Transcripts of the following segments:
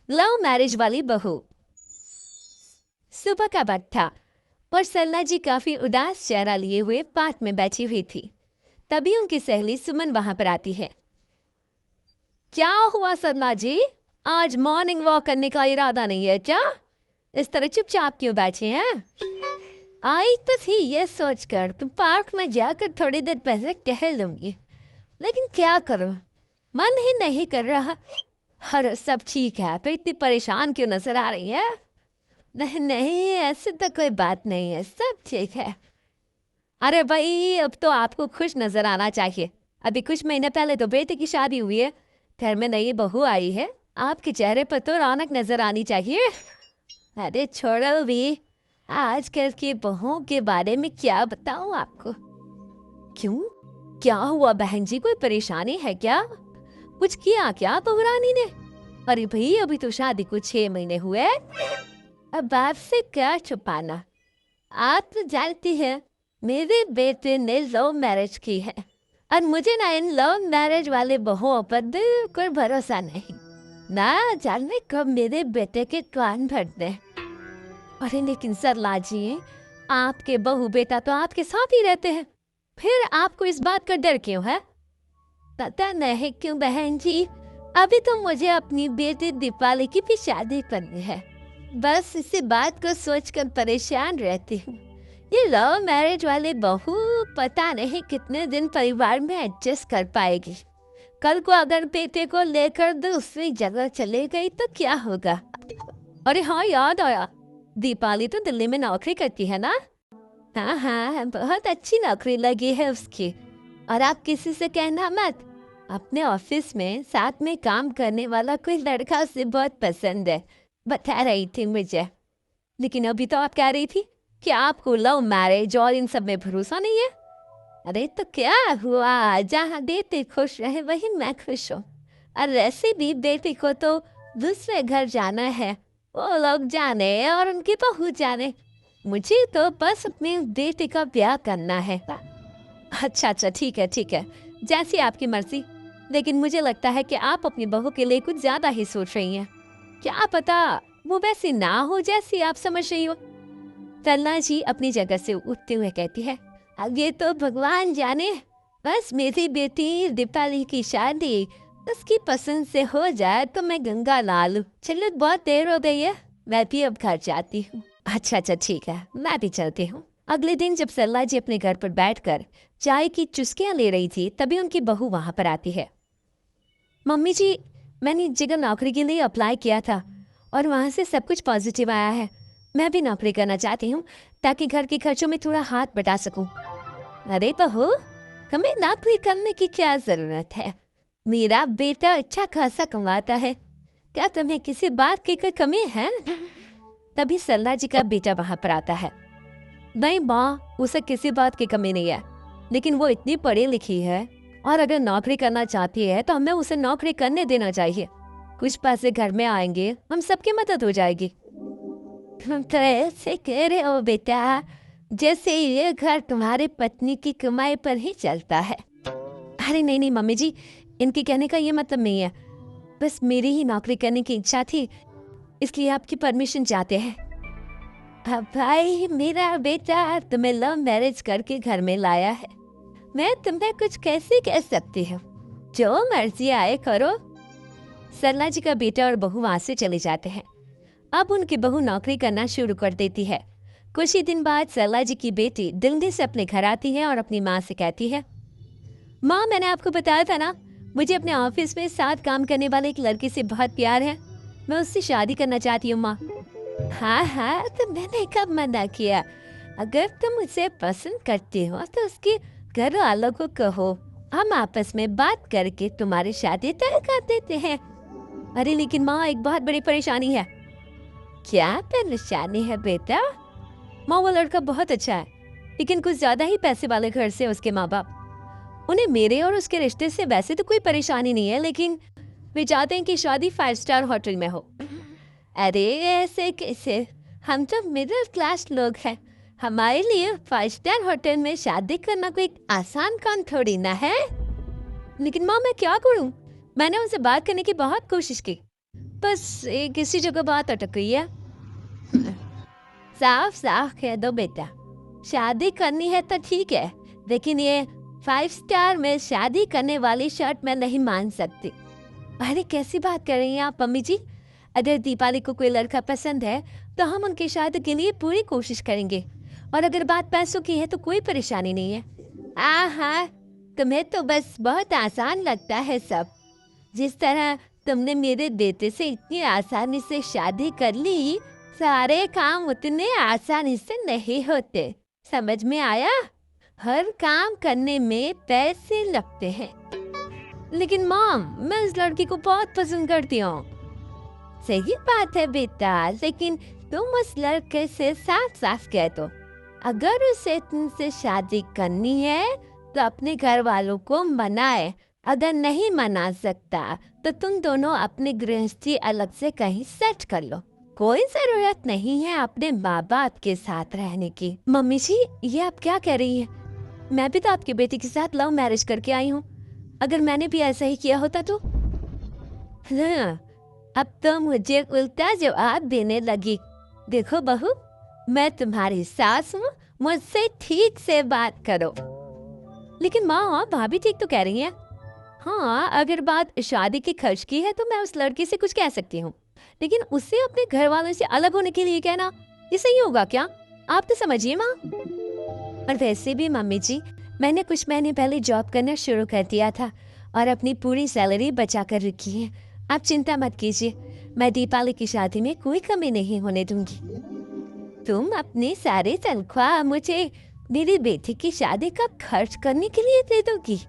Love marriage वाली बहू। सुबह का वक्त था और सरला जी काफी उदास चेहरा लिए हुए पार्क में बैठी हुई थी। तभी उनकी सहेली सुमन वहां पर आती है। क्या हुआ सरला जी, आज मॉर्निंग वॉक करने का इरादा नहीं है क्या? इस तरह चुपचाप क्यों बैठे हैं? आई तो थी ये सोचकर तुम पार्क में जाकर थोड़ी देर पहले टहल लूंगी, लेकिन क्या करूं, मन ही नहीं कर रहा। हर सब ठीक है, तो इतनी परेशान क्यों नजर आ रही है? नहीं नहीं, ऐसे तो कोई बात नहीं है, सब ठीक है। अरे भाई, अब तो आपको खुश नजर आना चाहिए। अभी कुछ महीने पहले तो बेटे की शादी हुई है, घर में नई बहू आई है, आपके चेहरे पर तो रौनक नजर आनी चाहिए। अरे छोड़ो भी, आजकल की बहुओं के बारे में क्या बताऊं आपको। क्यों, क्या हुआ बहन जी, कोई परेशानी है क्या? कुछ किया क्या बहू रानी ने? अरे भाई, अभी तो शादी को 6 महीने हुए। अब आपसे क्या छुपाना, आप तो जानती है मेरे बेटे ने लव मैरिज की है, और मुझे ना इन लव मैरिज वाले बहुओं पर बिल्कुल भरोसा नहीं। ना जाने कब मेरे बेटे के कान भर दे। अरे लेकिन सरला जी, आपके बहू बेटा तो आपके साथ ही रहते हैं, फिर आपको इस बात का डर क्यों है? पता नहीं क्यों बहन जी, अभी तो मुझे अपनी बेटी दीपाली की भी शादी करनी है। बस इसी बात को सोचकर परेशान रहती हूँ। ये लव मैरिज वाले बहू पता नहीं कितने दिन परिवार में एडजस्ट कर पाएगी। कल को अगर बेटे को लेकर दूसरी जगह चले गई तो क्या होगा? अरे हाँ, याद आया, दीपाली तो दिल्ली में नौकरी करती है ना? हाँ हाँ, बहुत अच्छी नौकरी लगी है उसकी। और आप किसी से कहना मत, अपने ऑफिस में साथ में काम करने वाला कोई लड़का उसे बहुत पसंद है, बता रही थी मुझे। लेकिन अभी तो आप कह रही थी कि आपको लव मैरिज और इन सब में भरोसा नहीं है। अरे तो क्या हुआ, जहाँ बेटे खुश रहे वही मैं खुश हूँ। और वैसे भी बेटे को तो दूसरे घर जाना है, वो लोग जाने और उनकी बहू जाने, मुझे तो बस अपने बेटे का ब्याह करना है। अच्छा अच्छा, ठीक है ठीक है, जैसी आपकी मर्जी। लेकिन मुझे लगता है कि आप अपनी बहू के लिए कुछ ज्यादा ही सोच रही हैं। क्या पता वो वैसी ना हो जैसी आप समझ रही हो। तन्ना जी अपनी जगह से उठते हुए कहती है, अब ये तो भगवान जाने, बस मेरी बेटी दीपाली की शादी उसकी पसंद से हो जाए तो मैं गंगा ला लूं। चलो बहुत देर हो गई है, मैं भी अब घर जाती हूँ। अच्छा अच्छा ठीक है, मैं भी चलती हूँ। अगले दिन जब सरला जी अपने घर पर बैठकर चाय की चुस्कियां ले रही थी, तभी उनकी बहू वहां पर आती है। मम्मी जी, मैंने एक जगह नौकरी के लिए अप्लाई किया था और वहाँ से सब कुछ पॉजिटिव आया है। मैं भी नौकरी करना चाहती हूँ ताकि घर के खर्चों में थोड़ा हाथ बटा सकूं। अरे बहू, हमें नौकरी करने की क्या जरूरत है? मेरा बेटा अच्छा खासा कमाता है, क्या तुम्हें किसी बात की कोई कमी है? तभी सरला जी का बेटा वहां पर आता है। नहीं माँ, उसे किसी बात की कमी नहीं है, लेकिन वो इतनी पढ़ी लिखी है और अगर नौकरी करना चाहती है तो हमें उसे नौकरी करने देना चाहिए। कुछ पैसे घर में आएंगे, हम सबकी मदद हो जाएगी। तुम तो ऐसे कह रहे हो बेटा जैसे ये घर तुम्हारे पत्नी की कमाई पर ही चलता है। अरे नहीं नहीं मम्मी जी, इनके कहने का ये मतलब नहीं है, बस मेरी ही नौकरी करने की इच्छा थी, इसलिए आपकी परमिशन चाहते हैं। अब भाई, मेरा बेटा तुम्हें लव मैरिज करके घर में लाया है, मैं तुम्हें कुछ कैसे कह सकती हूँ? जो मर्जी आए करो। सरला जी का बेटा और बहू वहां से चले जाते हैं। अब उनकी बहू नौकरी करना शुरू कर देती है। कुछ ही दिन बाद सरला जी की बेटी दिल्ली से अपने घर आती है और अपनी माँ से कहती है, माँ मैंने आपको बताया था ना, मुझे अपने ऑफिस में साथ काम करने वाले एक लड़के से बहुत प्यार है, मैं उससे शादी करना चाहती हूँ माँ। हाँ हाँ, तो मैंने कब मना किया? अगर तुम उसे पसंद करती हो तो उसके घर वालों को कहो, हम आपस में बात करके तुम्हारी शादी तय कर देते हैं। अरे लेकिन माँ, एक बहुत बड़ी परेशानी है। क्या परेशानी है बेटा? माँ, वो लड़का बहुत अच्छा है, लेकिन कुछ ज्यादा ही पैसे वाले घर से उसके माँ बाप। उन्हें मेरे और उसके रिश्ते से वैसे तो कोई परेशानी नहीं है, लेकिन वे चाहते हैं कि शादी 5 स्टार होटल में हो। अरे ऐसे कैसे, हम तो मिडिल क्लास लोग हैं, हमारे लिए 5 स्टार होटल में शादी करना कोई आसान काम थोड़ी ना है। लेकिन माँ, मैं क्या करूं? मैंने उनसे बात करने की बहुत कोशिश की, बस एक किसी जगह बात अटक गई है। साफ साफ कह दो बेटा, शादी करनी है तो ठीक है, लेकिन ये 5 स्टार में शादी करने वाली शर्त मैं नहीं मान सकती। अरे कैसी बात कर रही हैं आप मम्मी जी? अगर दीपाली को कोई लड़का पसंद है तो हम उनकी शादी के लिए पूरी कोशिश करेंगे, और अगर बात पैसों की है तो कोई परेशानी नहीं है। हाँ, तुम्हें तो बस बहुत आसान लगता है सब। जिस तरह तुमने मेरे बेटे से इतनी आसानी से शादी कर ली, सारे काम उतने आसानी से नहीं होते। समझ में आया? हर काम करने में पैसे लगते हैं। लेकिन मॉम, मैं इस लड़की को बहुत पसंद करती हूँ। सही बात है बेटा, लेकिन तुम उस लड़के से साफ साफ कह दो, अगर उसे तुमसे शादी करनी है तो अपने घर वालों को मनाए। अगर नहीं मना सकता तो तुम दोनों अपनी गृहस्थी अलग से कहीं सेट कर लो। कोई जरूरत नहीं है अपने माँ बाप के साथ रहने की। मम्मी जी, ये आप क्या कह रही हैं? मैं भी तो आपके बेटे के साथ लव मैरिज करके आई हूँ। अगर मैंने भी ऐसा ही किया होता तो? हाँ, अब तो मुझे उल्टा जवाब देने लगी। देखो बहू, मैं तुम्हारी सास हूँ, मुझसे ठीक से बात करो। लेकिन माँ, भाभी ठीक तो कह रही हैं। हाँ, अगर बात शादी के खर्च की है तो मैं उस लड़की से कुछ कह सकती हूँ, लेकिन उससे अपने घर वालों से अलग होने के लिए कहना, ये सही होगा क्या? आप तो समझिए माँ। और वैसे भी मम्मी जी, मैंने कुछ महीने पहले जॉब करना शुरू कर दिया था और अपनी पूरी सैलरी बचा कर रखी है। आप चिंता मत कीजिए, मैं दीपाली की शादी में कोई कमी नहीं होने दूंगी। तुम अपने सारे तनख्वाह मुझे मेरी बेटी की शादी का खर्च करने के लिए दे दोगी?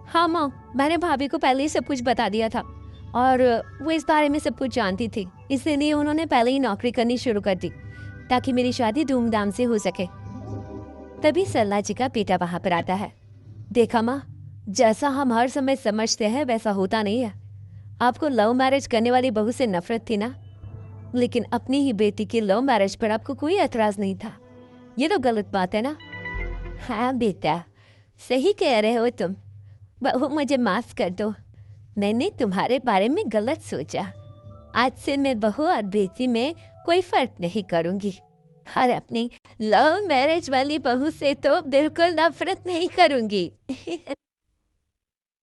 हाँ माँ, मैंने भाभी को पहले ही सब कुछ बता दिया था और वो इस बारे में सब कुछ जानती थी, इसलिए उन्होंने पहले ही नौकरी करनी शुरू कर दी ताकि मेरी शादी धूमधाम से हो सके। तभी सरला जी का बेटा वहां पर आता है। देखा माँ, जैसा हम हर समय समझते हैं वैसा होता नहीं है। आपको लव मैरिज करने वाली बहू से नफरत थी ना, लेकिन अपनी ही बेटी की लव मैरिज पर आपको कोई एतराज नहीं था। ये तो गलत बात है ना? हाँ बेटा, सही कह रहे हो तुम। बहू, मुझे माफ कर दो, मैंने तुम्हारे बारे में गलत सोचा। आज से मैं बहू और बेटी में कोई फर्क नहीं करूंगी, और अपनी लव मैरिज वाली बहू से तो बिल्कुल नफरत नहीं करूंगी।